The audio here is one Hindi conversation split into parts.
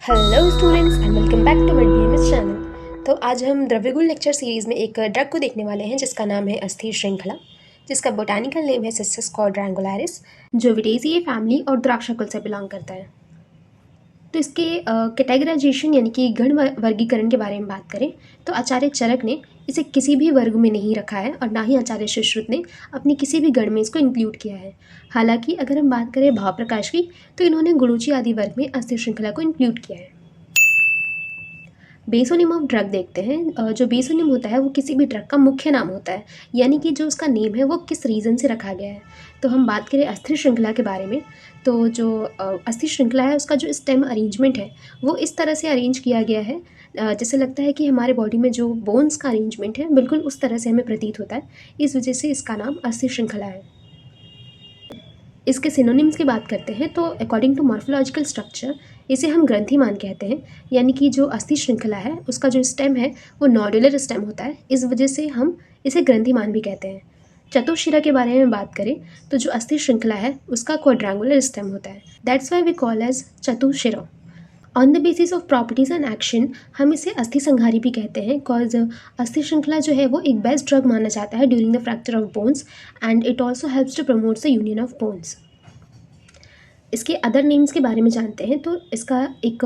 Hello students and welcome back to MedBMS channel. तो आज हम द्रव्यगुण लेक्चर सीरीज़ में एक ड्रग को देखने वाले हैं जिसका नाम है अस्थिर श्रृंखला, जिसका बोटानिकल नेम है सिस्टस क्वाड्रेंगुलरिस, जो विटेसिए फैमिली और द्राक्षा कुल से बिलोंग करता है। तो इसके कैटेगराइजेशन यानी कि गण वर्गीकरण के बारे में बात करें तो आचार्य चरक ने इसे किसी भी वर्ग में नहीं रखा है और ना ही आचार्य सुश्रुत ने अपनी किसी भी गण में इसको इंक्लूड किया है। हालांकि अगर हम बात करें भाव प्रकाश की तो इन्होंने गुणुची आदि वर्ग में अस्थिर श्रृंखला को इंक्लूड किया है। बेसोनिम ऑफ ड्रग देखते हैं। जो बेसोनिम होता है वो किसी भी ड्रग का मुख्य नाम होता है, यानी कि जो उसका नेम है वो किस रीज़न से रखा गया है। तो हम बात करें अस्थिर श्रृंखला के बारे में, तो जो अस्थिर श्रृंखला है उसका जो स्टेम अरेंजमेंट है वो इस तरह से अरेंज किया गया है, जैसे लगता है कि हमारे बॉडी में जो बोन्स का अरेंजमेंट है बिल्कुल उस तरह से हमें प्रतीत होता है। इस वजह से इसका नाम अस्थिर श्रृंखला है। इसके सिनोनिम्स की बात करते हैं तो अकॉर्डिंग टू मॉर्फोलॉजिकल स्ट्रक्चर इसे हम ग्रंथिमान कहते हैं, यानी कि जो अस्थि श्रृंखला है उसका जो स्टेम है वो नॉडुलर स्टेम होता है, इस वजह से हम इसे ग्रंथिमान भी कहते हैं। चतुशिरा के बारे में बात करें तो जो अस्थि श्रृंखला है उसका क्वाड्रेंगुलर स्टेम होता है, that's why we call as चतुशिरा। On the basis of properties and action हम इसे अस्थि संहारी भी कहते हैं, कॉज अस्थि श्रृंखला जो है वो एक बेस्ट ड्रग माना जाता है during the fracture of bones and it also helps to promote the union of bones. इसके अदर नेम्स के बारे में जानते हैं तो इसका एक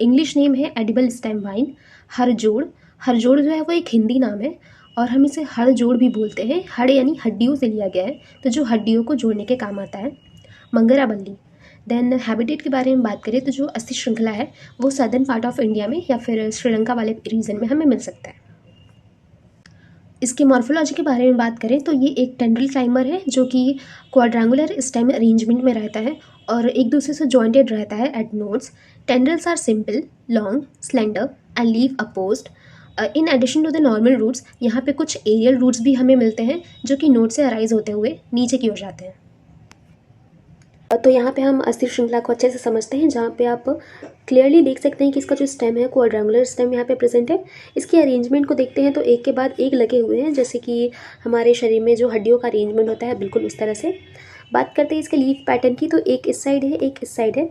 इंग्लिश नेम है एडिबल स्टेम वाइन, हड़जोड़। हड़जोड़ जो है वो एक हिंदी नाम है और हम इसे हड़जोड़ भी बोलते हैं। हड़ यानी हड्डियों से लिया गया है, तो जो हड्डियों को जोड़ने के काम आता है। मंगराबल्ली। देन हैबिटेट के बारे में बात करें तो जो अस्थि श्रृंखला है वो सदर्न पार्ट ऑफ इंडिया में या फिर श्रीलंका वाले रीजन में हमें मिल सकता है। इसके मॉर्फोलॉजी के बारे में बात करें तो ये एक टेंड्रिल क्लाइंबर है जो कि क्वाड्रेंगुलर स्टेम अरेंजमेंट में रहता है और एक दूसरे से जॉइंटेड रहता है at nodes. Tendrils are simple, long, slender and leave opposed. In addition to the normal roots यहाँ पे कुछ एरियल रूट्स भी हमें मिलते हैं जो कि नोड से अराइज होते हुए नीचे की ओर जाते हैं। तो यहाँ पे हम अस्थिर श्रृंखला को अच्छे से समझते हैं, जहाँ पे आप क्लियरली देख सकते हैं कि इसका जो स्टेम है क्वाड्रेंगुलर स्टेम यहाँ पे प्रेजेंट है। इसकी अरेंजमेंट को देखते हैं तो एक के बाद एक लगे हुए हैं, जैसे कि हमारे शरीर में जो हड्डियों का अरेंजमेंट होता है बिल्कुल उस तरह से। बात करते हैं इसके लीफ पैटर्न की, तो एक इस साइड है एक इस साइड है,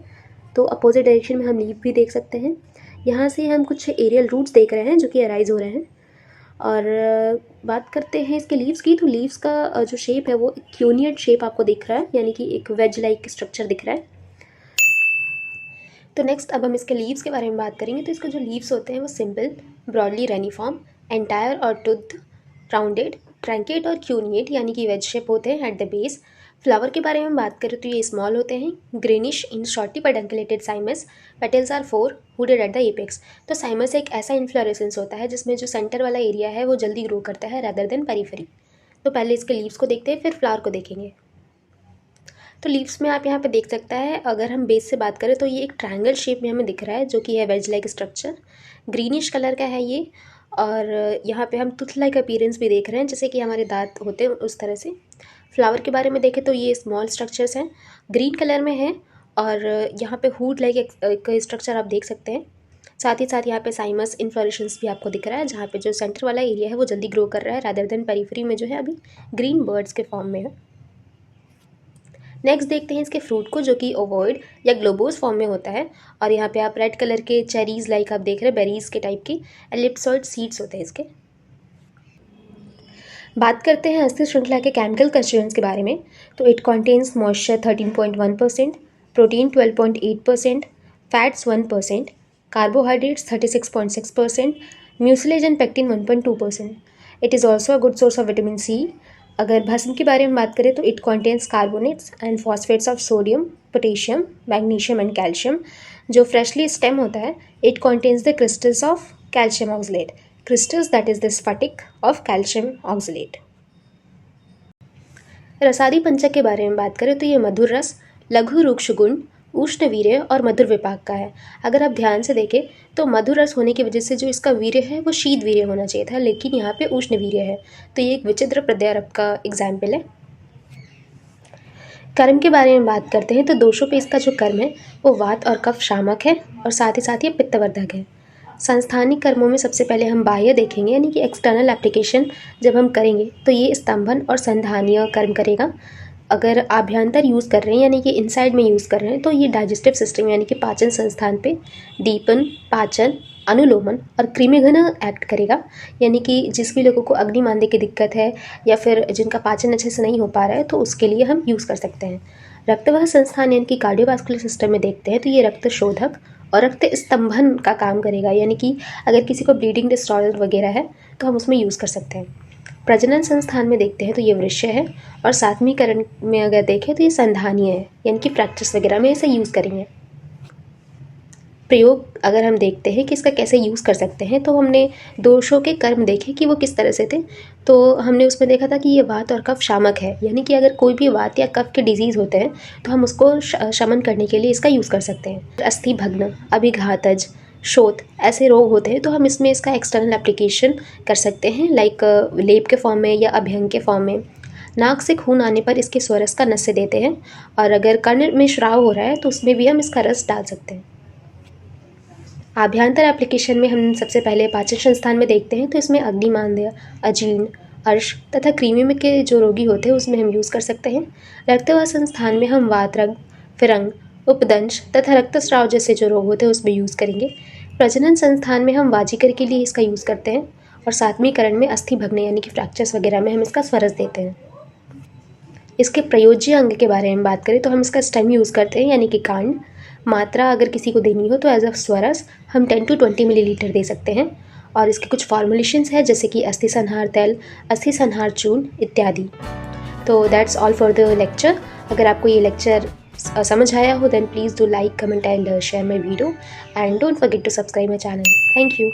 तो अपोजिट डायरेक्शन में हम लीफ भी देख सकते हैं। यहाँ से हम कुछ एरियल रूट्स देख रहे हैं जो कि अराइज हो रहे हैं। और बात करते हैं इसके लीव्स की, तो लीव्स का जो शेप है वो क्यूनियट शेप आपको दिख रहा है, यानी कि एक वेज लाइक स्ट्रक्चर दिख रहा है। तो नेक्स्ट अब हम इसके लीव्स के बारे में बात करेंगे। तो इसके जो लीव्स होते हैं वो सिंपल, ब्रॉडली रेनिफॉर्म, एंटायर और टुथ, राउंडेड, ट्रैंकेट और क्यूनिएट यानी कि वेज शेप होते हैं एट द बेस। फ्लावर के बारे में बात करें तो ये स्मॉल होते हैं, greenish in shortly pedunculated cymes, petals are 4, hooded at the apex. तो साइमस एक ऐसा इन्फ्लोरेसेंस होता है जिसमें जो सेंटर वाला एरिया है वो जल्दी ग्रो करता है रैदर देन पेरिफेरी। तो पहले इसके लीव्स को देखते हैं फिर फ्लावर को देखेंगे। तो लीव्स में आप यहाँ पे देख सकता है, अगर हम बेस से बात करें तो ये एक ट्रायंगल शेप में हमें दिख रहा है जो कि है wedge like structure, greenish colour का है ये। और यहाँ पे हम टूथ लाइक अपीयरेंस भी देख रहे हैं, जैसे कि हमारे दांत होते हैं उस तरह से। फ्लावर के बारे में देखें तो ये स्मॉल स्ट्रक्चर्स हैं, ग्रीन कलर में है और यहाँ पे हुड लाइक एक स्ट्रक्चर आप देख सकते हैं। साथ ही साथ यहाँ पे साइमस इन्फ्लोरेसेंस भी आपको दिख रहा है, जहाँ पे जो सेंटर वाला एरिया है वो जल्दी ग्रो कर रहा है रैदर देन पेरिफेरी में जो है अभी ग्रीन बर्ड्स के फॉर्म में है। नेक्स्ट देखते हैं इसके फ्रूट को, जो कि ओवॉइड या ग्लोबोस फॉर्म में होता है। और यहाँ पे आप रेड कलर के चेरीज लाइक आप देख रहे हैं, बेरीज के टाइप की एलिप्सॉइड सीड्स होते हैं इसके। बात करते हैं अस्थिर श्रृंखला के केमिकल कंस्टिट्यूएंट्स के बारे में। तो it contains moisture 13.1%, protein 12.8%, fats 1%, carbohydrates 36.6%, mucilage and pectin 1.2%। It is also a good source of vitamin C. अगर भस्म के बारे में बात करें तो it contains carbonates and phosphates of sodium, potassium, magnesium and calcium. जो फ्रेशली स्टेम होता है it contains the crystals of calcium oxalate, crystals that is the स्फटिक ऑफ कैल्शियम ऑक्सलेट। रसादी पंचक के बारे में बात करें तो ये मधुर रस, लघु रुक्ष गुण, उष्ण वीर्य और मधुर विपाक का है। अगर आप ध्यान से देखें तो मधुर रस होने की वजह से जो इसका वीर्य है वो शीत वीर्य होना चाहिए था, लेकिन यहाँ पे उष्ण वीर्य है, तो ये एक विचित्र प्रत्यारोप का एग्जाम्पल है। कर्म के बारे में बात करते हैं तो दोषों पे इसका जो कर्म है वो वात और कफ शामक है और साथ ही साथ ये पित्तवर्धक है। संस्थानिक कर्मों में सबसे पहले हम बाह्य देखेंगे, यानी कि एक्सटर्नल एप्लीकेशन जब हम करेंगे तो ये स्तंभन और संधानीय कर्म करेगा। अगर आभ्यंतर यूज़ कर रहे हैं यानी कि इनसाइड में यूज़ कर रहे हैं तो ये डाइजेस्टिव सिस्टम यानी कि पाचन संस्थान पे दीपन, पाचन, अनुलोमन और कृमिघन एक्ट करेगा। यानी कि जिस भी लोगों को अग्निमांद्य की दिक्कत है या फिर जिनका पाचन अच्छे से नहीं हो पा रहा है तो उसके लिए हम यूज़ कर सकते हैं। रक्तवाह संस्थान यानी कि कार्डियोवास्कुलर सिस्टम में देखते हैं तो ये रक्त शोधक और रक्त स्तंभन का काम करेगा। यानी कि अगर किसी को ब्लीडिंग डिसऑर्डर वगैरह है तो हम उसमें यूज़ कर सकते हैं। प्रजनन संस्थान में देखते हैं तो ये वृश्य है और सातवीकरण में अगर देखें तो ये संधानीय है यानी कि प्रैक्टिस वगैरह में इसे यूज़ करेंगे। प्रयोग अगर हम देखते हैं कि इसका कैसे यूज़ कर सकते हैं तो हमने दोषों के कर्म देखे कि वो किस तरह से थे। तो हमने उसमें देखा था कि ये वात और कफ शामक है, यानी कि अगर कोई भी वात या कफ के डिजीज़ होते हैं तो हम उसको शमन करने के लिए इसका यूज़ कर सकते हैं। अस्थि भग्न, अभिघातज, शोथ ऐसे रोग होते हैं तो हम इसमें इसका एक्सटर्नल एप्लीकेशन कर सकते हैं, लाइक लेप के फॉर्म में या अभ्यंग के फॉर्म में। नाक से खून आने पर इसके स्वरस का नस्य देते हैं और अगर कर्ण में श्राव हो रहा है तो उसमें भी हम इसका रस डाल सकते हैं। आभ्यंतर एप्लीकेशन में हम सबसे पहले पाचन संस्थान में देखते हैं तो इसमें अग्निमांद्य, अजीर्ण, अर्श तथा कृमि में के जो रोगी होते हैं उसमें हम यूज़ कर सकते हैं। रक्तवाह संस्थान में हम वातरंग, फिरंग, उपदंश तथा रक्तस्राव जैसे जो रोग होते हैं उसमें यूज़ करेंगे। प्रजनन संस्थान में हम वाजीकर के लिए इसका यूज़ करते हैं और सातवीकरण में अस्थि भग्न यानी कि फ्रैक्चर्स वगैरह में हम इसका स्वरस देते हैं। इसके प्रयोज्य अंग के बारे में बात करें तो हम इसका स्टेम यूज़ करते हैं यानी कि कांड। मात्रा अगर किसी को देनी हो तो एज अ स्वरस हम 10 to 20 मिलीलीटर दे सकते हैं और इसके कुछ फॉर्मुलेशंस है जैसे कि अस्थि संहार तेल, अस्थि संहार चूर्ण इत्यादि। तो that's all for the lecture. अगर आपको ये लेक्चर समझ आया हो then please do like, comment and share my video and don't forget to subscribe my channel. Thank you.